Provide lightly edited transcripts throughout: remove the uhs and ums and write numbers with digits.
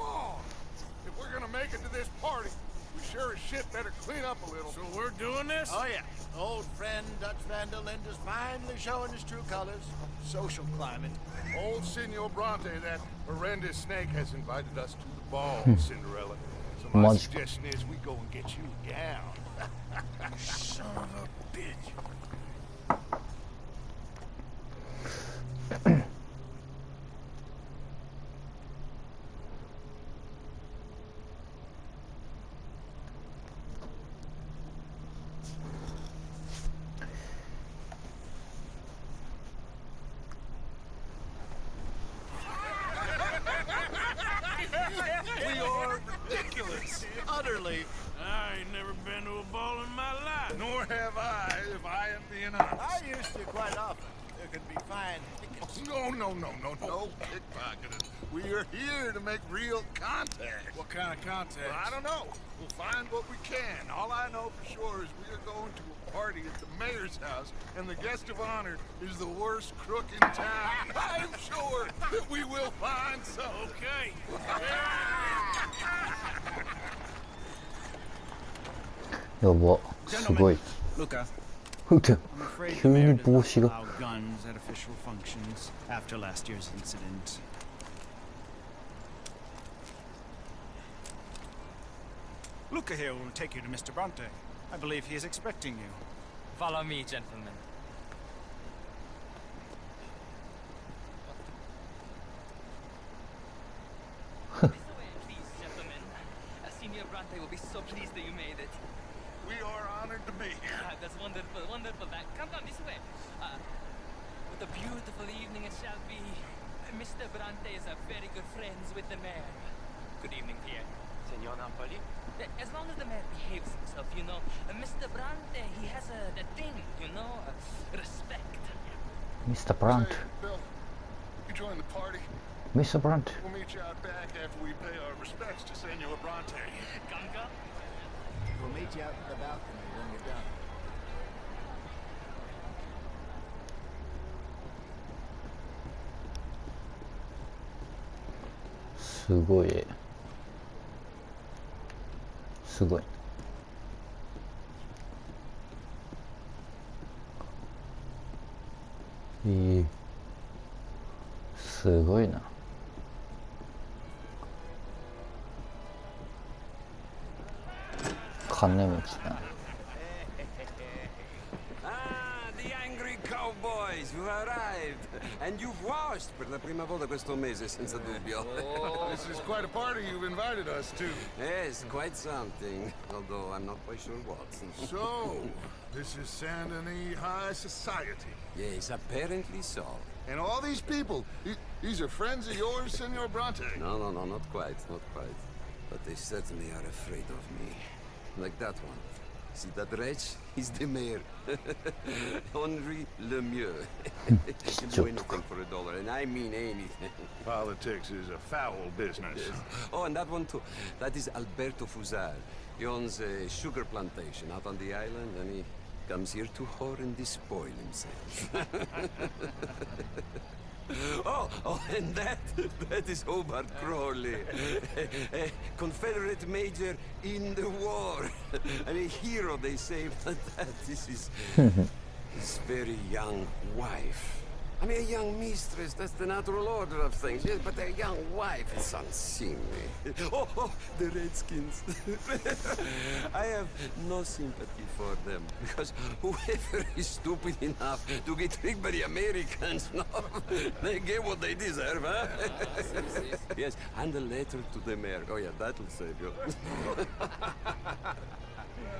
Come on! If we're gonna make it to this party, we sure as shit better clean up a little. So we're doing this? Oh yeah. Old friend Dutch Van der Linde is finally showing his true colors. Social climate. Old Senor Bronte, that horrendous snake, has invited us to the ball, Cinderella. So my suggestion is we go and get you a gown. Son of a bitch. We are ridiculous. Utterly. I ain't never been to a ball in my life. Nor have I, if I am being honest. I used to quite often. There could be fine tickets. No pickpocketing. We are here to make real contact. What kind of contact? Well, I don't know. We'll find what we can. All I know for sure is we are going to a party at the mayor's house, and the guest of honor is the worst crook in town. I'm sure that we will find some. Okay. 여보, すごい。 Luca, 見て、 I'm afraid the 急に mayor does 帽 not 子が。 allow guns at official functions after last year's incident. Luca here will take you to Mr. Bronte. I believe he is expecting you. Follow me, gentlemen. This way, please, gentlemen. Senior Bronte will be so pleased that you made it. We are honored to be here. That's wonderful, wonderful. Come this way. What a beautiful evening it shall be. Mr. Bronte is very good friends with the mayor. Good evening, Pierre. Senor Napoli? As long as the mayor behaves himself, you know. Mr. Bronte, he has a thing, you know, respect. Mr. Brandt. Hey, Bill, you join the party. Mr. Brandt. We'll meet you out back after we pay our respects to Senor Bronte. Come. We'll meet you out in the balcony when you're done.すごい。すごいな。金持ちだ。The angry cowboys who arrived. And you've washed per la prima volta questo mese, senza dubbio. This is quite a party you've invited us to. Yes, quite something. Although I'm not quite sure what. So, this is Saint Denis High Society. Yes, apparently so. And all these people, these are friends of yours, Senor Bronte? No, not quite. But they certainly are afraid of me. Like that one. See that wretch? He's the mayor. Henri Lemieux. He'll do anything for $1, and I mean anything. Politics is a foul business. Yes. Oh, and that one too. That is Alberto Fusar. He owns a sugar plantation out on the island, and he comes here to whore and despoil himself. Oh, and that is Hobart Crawley, a Confederate major in the war, and a hero, they say, but that is his very young wife. I mean, a young mistress, that's the natural order of things, yes, but a young wife, it's unseemly. Oh, the Redskins. I have no sympathy for them, because whoever is stupid enough to get tricked by the Americans, no, they get what they deserve, huh? Yes, and a letter to the mayor. Oh, yeah, that'll save you.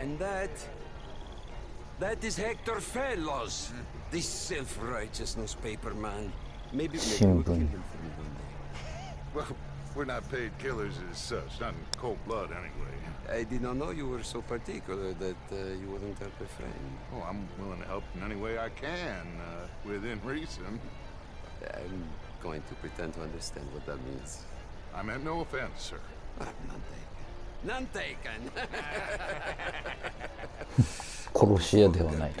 And that is Hector Fellows. This self-righteous newspaper man. Maybe we'll kill him for me one day. Well, we're not paid killers as such, not in cold blood anyway. I did not know you were so particular that you wouldn't help a friend. Oh, I'm willing to help in any way I can, within reason. I'm going to pretend to understand what that means. I meant no offense, sir. None taken. 殺し屋ではない。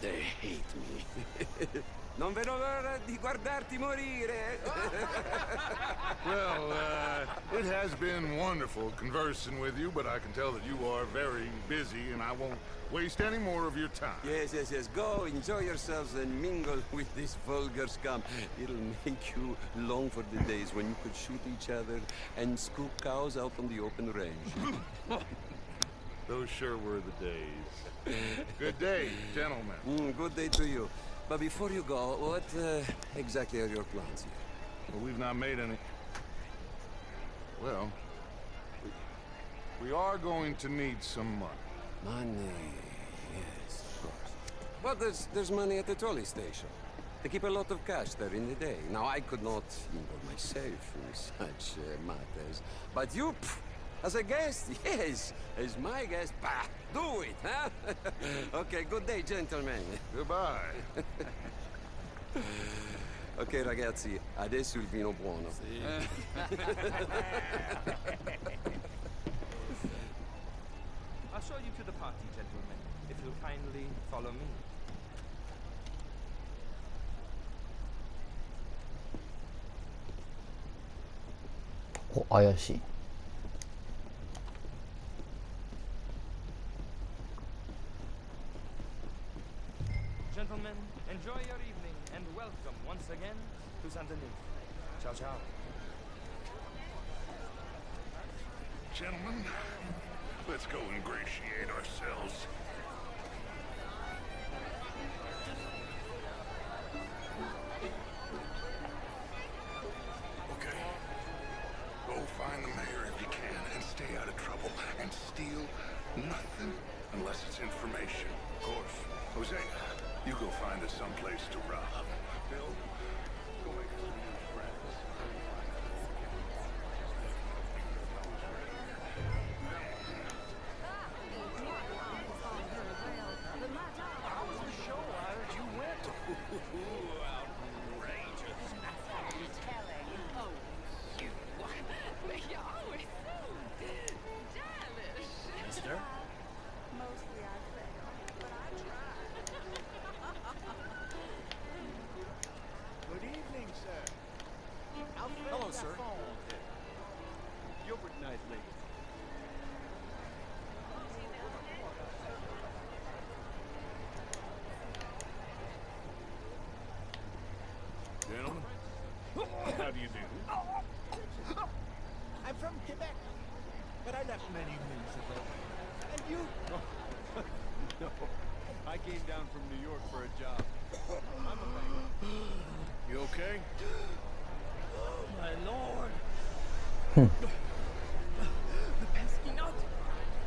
They hate me. Non vedo l'ora di guardarti morire. Well, It has been wonderful conversing with you, but I can tell that you are very busy, and I won't waste any more of your time. Yes, yes, yes. Go, enjoy yourselves and mingle with this vulgar scum. It'll make you long for the days when you could shoot each other and scoop cows out on the open range. Those sure were the days. Good day, gentlemen. Good day to you. But before you go, what exactly are your plans here? Well, we've not made any... Well, we are going to need some money. Money, yes, of course. But there's money at the trolley station. They keep a lot of cash there in the day. Now, I could not involve myself in such matters. But you, as a guest, yes, as my guest, bah, do it, huh? Okay, good day, gentlemen. Goodbye. Ok ragazzi, adesso il vino buono. I'll show you to the party, gentlemen, if you'll kindly follow me.怪しい。 Gentlemen, enjoy your evening and welcome once again to Saint Denis. Ciao, ciao. Gentlemen, let's go ingratiate ourselves. Okay. Go find the mayor if you can and stay out of trouble. And steal nothing unless it's information. Of course. Jose, you go find us someplace to rob. Bill, go make us some new friends. Good evening, sir. Hello, sir. Gilbert Knightley. Gentlemen, how do you do? I'm from Quebec, but I left many moons ago. And you? No, I came down from New York for a job. I'm a banker. You okay? Oh, my lord. The pesky nut.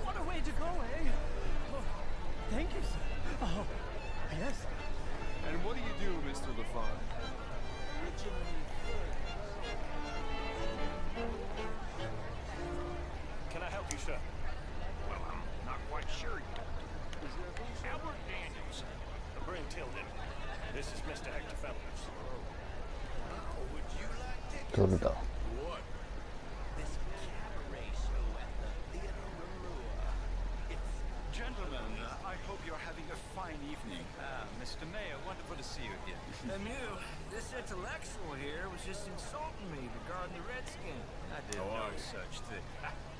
What a way to go, eh? Oh, thank you, sir. Oh, yes. And what do you do, Mr. LaFont? Can I help you, sir? Well, I'm not quite sure yet. Albert Daniels. Brent Tilden. This is Mr. Hector Phelps.どれだ。 This cabaret show at the Theater Rouleur. Gentlemen, I hope you're having a fine evening. Mr. Mayor, wonderful to see you again. Lemieux, this intellectual here was just insulting me regarding the Redskin. I did How no are you? such thing.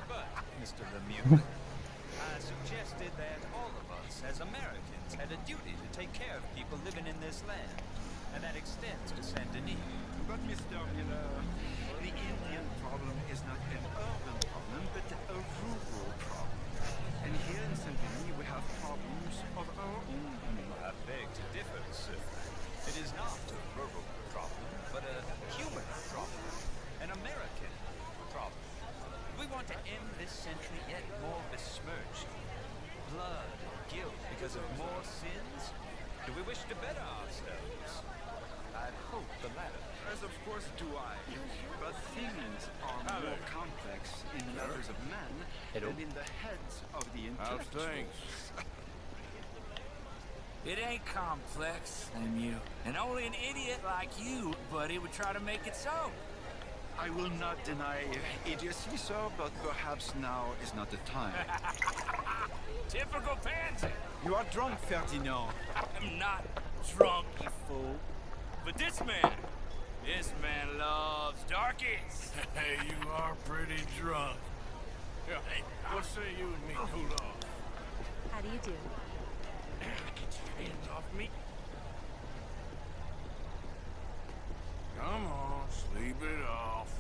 But, Mr. Lemieux, I suggested that all of us, as Americans, had a duty to take care of people living in this land. And that extends to Saint Denis. But, Mr. Miller, the Indian problem is not an urban problem, but a rural problem. And here in Saint Denis, we have problems of our own. I beg to differ, sir. It is not a rural problem, but a human problem. An American problem. We want to end this century yet more besmirched. Blood and guilt because of more sins? Do we wish to better ourselves? I hope the latter. As of course do I. But things are more complex in the matters of men than in the heads of the How's intellectuals. things? It ain't complex, Lemieux. And only an idiot like you, buddy, would try to make it so. I will not deny idiocy, sir, but perhaps now is not the time. Typical pansy. You are drunk, Ferdinand. I'm not drunk, you fool. But this man loves darkies. Hey, you are pretty say you and me cool off? How do you do? Get your hands off me. Come on, sleep it off.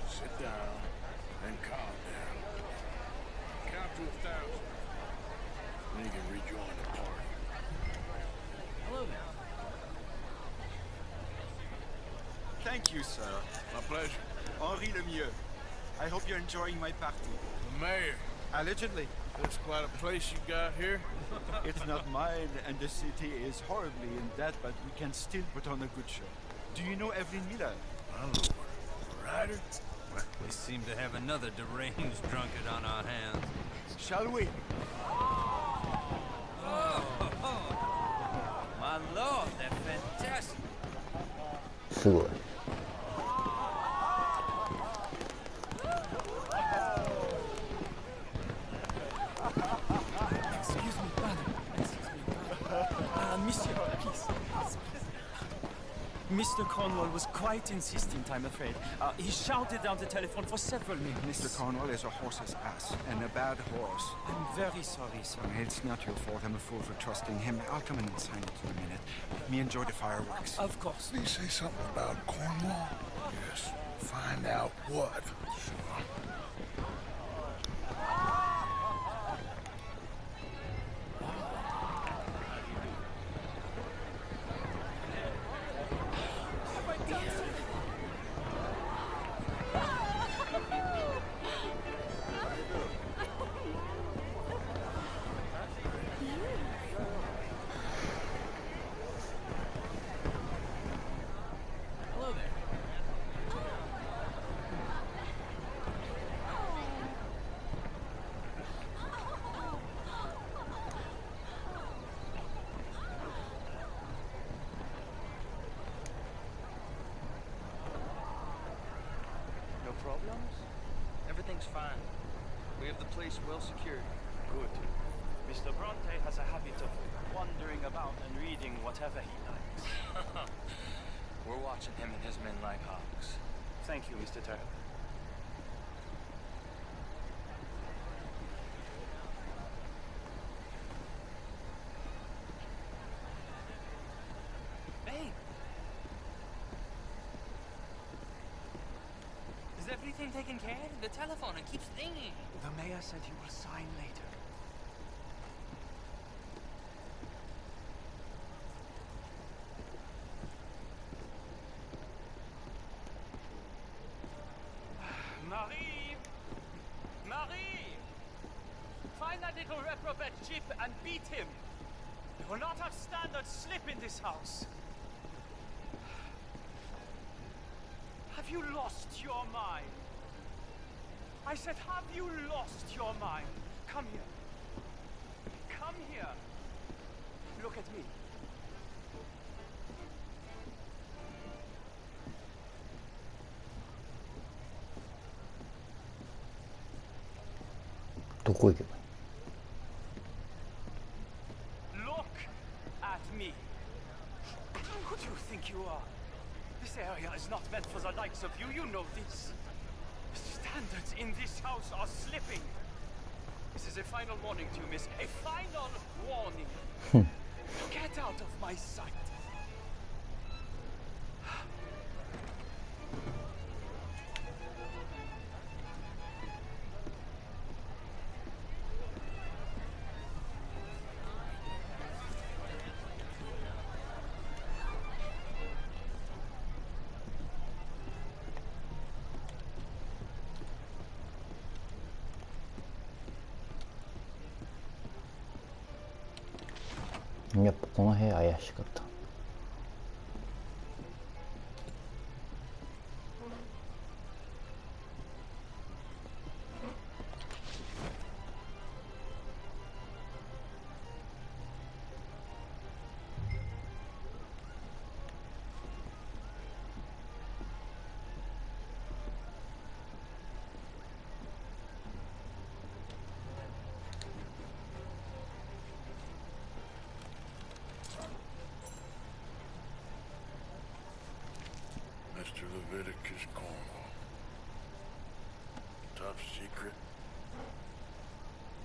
Sit down and calm down. Count to 1,000. Then you can rejoin the party. Hello there. Thank you, sir. My pleasure. Henri Lemieux. I hope you're enjoying my party. The mayor. Allegedly. That's quite a place you got here. It's not mine, and the city is horribly in debt, but we can still put on a good show. Do you know Evelyn Miller? I know her. Ryder? We seem to have another deranged drunkard on our hands. Shall we? My lord, they're fantastic. すごい。Excuse me, brother. Excuse me, brother. Monsieur, please. Mr. Cornwall was quite insistent, I'm afraid. He shouted down the telephone for several minutes. Mr. Cornwall is a horse's ass, and a bad horse. I'm very sorry, sir. It's not your fault. I'm a fool for trusting him. I'll come in and sign it in a minute. Let me enjoy the fireworks. Of course. Did he say something about Cornwall? Yes. Find out what. Sure. Hello there. No problems? Everything's fine. We have the place well secured. Good. Mr. Bronte has a habit of wandering about and reading whatever he likes. We're watching him and his men like hawks. Thank you, Mr. Turner. Babe! Is everything taken care of? The telephone, it keeps ringing. The mayor said he will sign later. Marie! Marie! Find that little reprobate Jip and beat him. We will not have standard slip in this house. Have you lost your mind? I said, have you lost your mind? Come here. Come here. Look at me.どこ行けばいい？ Look at me. Who do you think you are? This area is not meant for the likes of you. You know this. The standards in this house are slipping. This is a final warning to you, miss. A final warning. Get out of my sight.やっぱこの部屋怪しかった。Leviticus Cornwall. Top secret.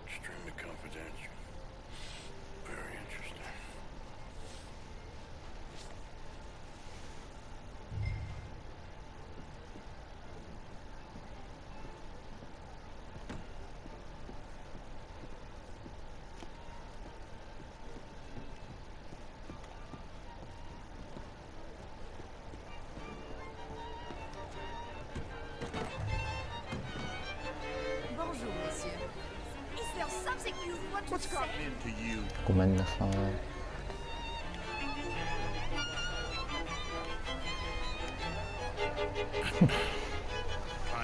Extremely confidential. Very interesting. Bonjour, monsieur. Is there something you want to say? Into you. ごめんなさい。Find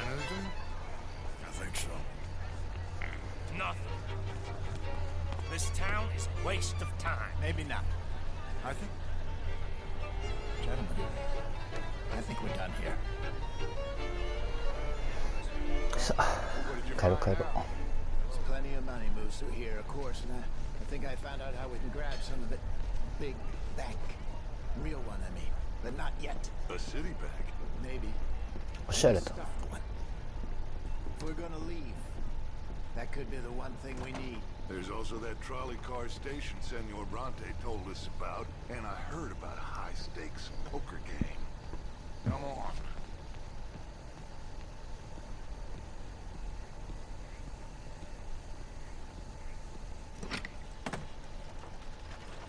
anything? I think so. Nothing. This town is a waste of time. Maybe not. I think. Gentlemen, I think we're done here. さあ、帰ろう帰ろう。 There's plenty of money moves through here, of course, and I think I found out how we can grab some of it. Big bank. Real one, I mean. But not yet. A city bank. Maybe. おしゃれだ。 Stuffed one. If we're gonna leave, that could be the one thing we need. There's also that trolley car station Senor Bronte told us about, and I heard about a high-stakes poker game. Come on.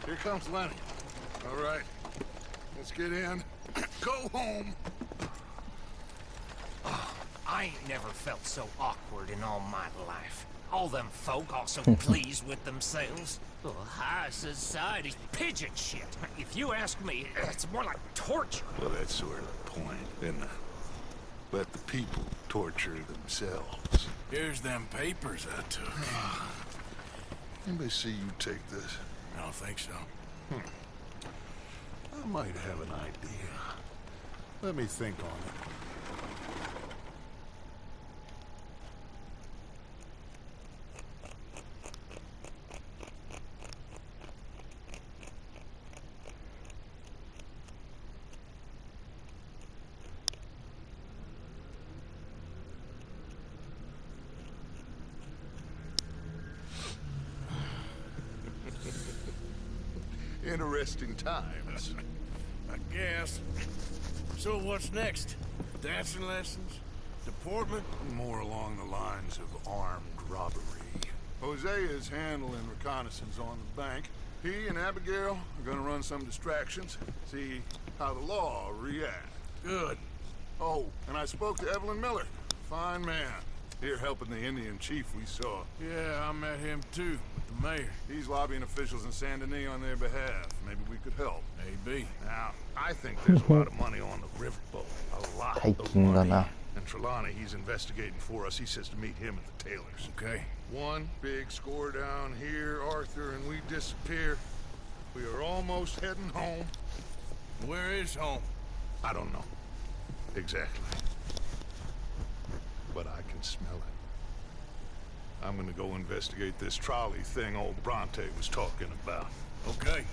Here comes Lenny. All right, let's get in. Go home. I ain't never felt so awkward in all my life. All them folk all so pleased with themselves. Oh, high society's pigeon shit. If you ask me, it's more like torture. Well, that's sort of the point, isn't it? Let the people torture themselves. Here's them papers I took. Anybody see you take this? I don't think so. I might have an idea. Let me think on it. Interesting times. I guess. So what's next? Dancing lessons? Deportment? More along the lines of armed robbery. Hosea is handling reconnaissance on the bank. He and Abigail are gonna run some distractions, see how the law reacts. Good. Oh, and I spoke to Evelyn Miller. Fine man. Here helping the Indian chief we saw. Yeah, I met him too, with the mayor. He's lobbying officials in Saint Denis on their behalf. Maybe we could help. Maybe. Now, I think there's a lot of money on the riverboat. A lot of 大金だ money. な。 And Trelawney, he's investigating for us. He says to meet him at the Taylor's. Okay. One big score down here, Arthur, and we disappear. We are almost heading home. Where is home? I don't know. Exactly. But I can smell it. I'm gonna go investigate this trolley thing old Bronte was talking about. Okay.